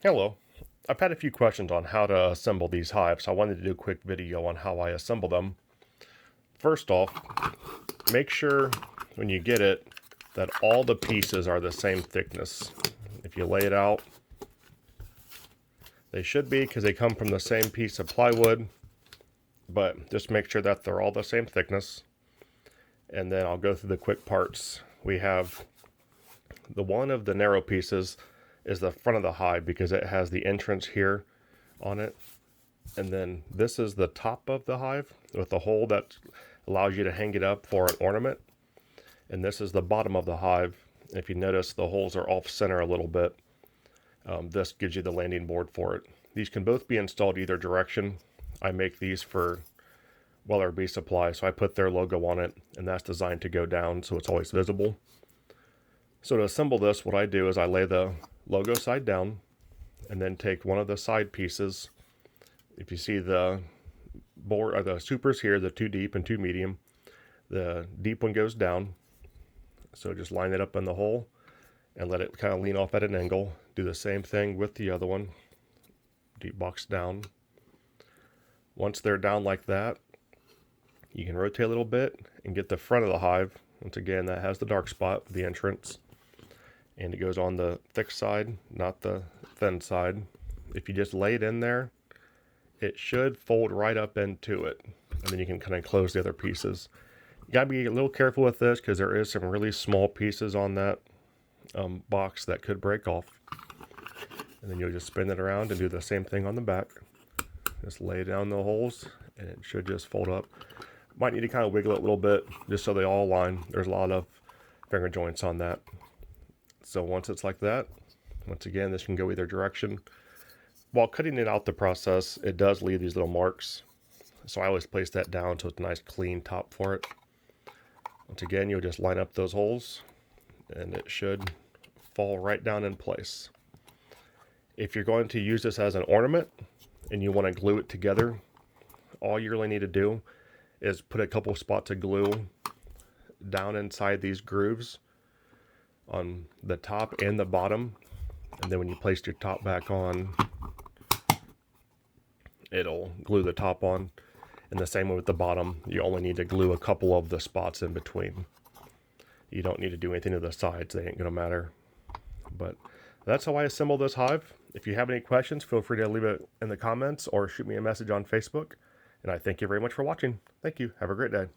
Hello. I've had a few questions on how to assemble these hives, so I wanted to do a quick video on how I assemble them. First off, make sure when you get it that all the pieces are the same thickness. If you lay it out, they should be because they come from the same piece of plywood, but just make sure that they're all the same thickness. And then I'll go through the quick parts. We have the one of the narrow pieces is the front of the hive because it has the entrance here on it. And then this is the top of the hive with the hole that allows you to hang it up for an ornament. And this is the bottom of the hive. If you notice, the holes are off center a little bit. This gives you the landing board for it. These can both be installed either direction. I make these for Weller Bee Supply, so I put their logo on it, and that's designed to go down so it's always visible. So to assemble this, what I do is I lay the logo side down and then take one of the side pieces. If you see the board or the supers here, the 2 deep and 2 medium, the deep one goes down. So just line it up in the hole and let it kind of lean off at an angle. Do the same thing with the other one. Deep box down. Once they're down like that, you can rotate a little bit and get the front of the hive. Once again, that has the dark spot, the entrance. And it goes on the thick side, not the thin side. If you just lay it in there, it should fold right up into it. And then you can kind of close the other pieces. You gotta be a little careful with this because there is some really small pieces on that box that could break off. And then you'll just spin it around and do the same thing on the back. Just lay down the holes and it should just fold up. Might need to kind of wiggle it a little bit just so they all align. There's a lot of finger joints on that. So once it's like that, once again, this can go either direction. While cutting it out the process, it does leave these little marks. So I always place that down so it's a nice clean top for it. Once again, you'll just line up those holes and it should fall right down in place. If you're going to use this as an ornament and you want to glue it together, all you really need to do is put a couple spots of glue down inside these grooves on the top and the bottom, and then when you place your top back on, it'll glue the top on. And the same way with the bottom, you only need to glue a couple of the spots in between. You don't need to do anything to the sides, they ain't gonna matter. But that's how I assemble this hive. If you have any questions, feel free to leave it in the comments or shoot me a message on Facebook. And I thank you very much for watching. Thank you. Have a great day.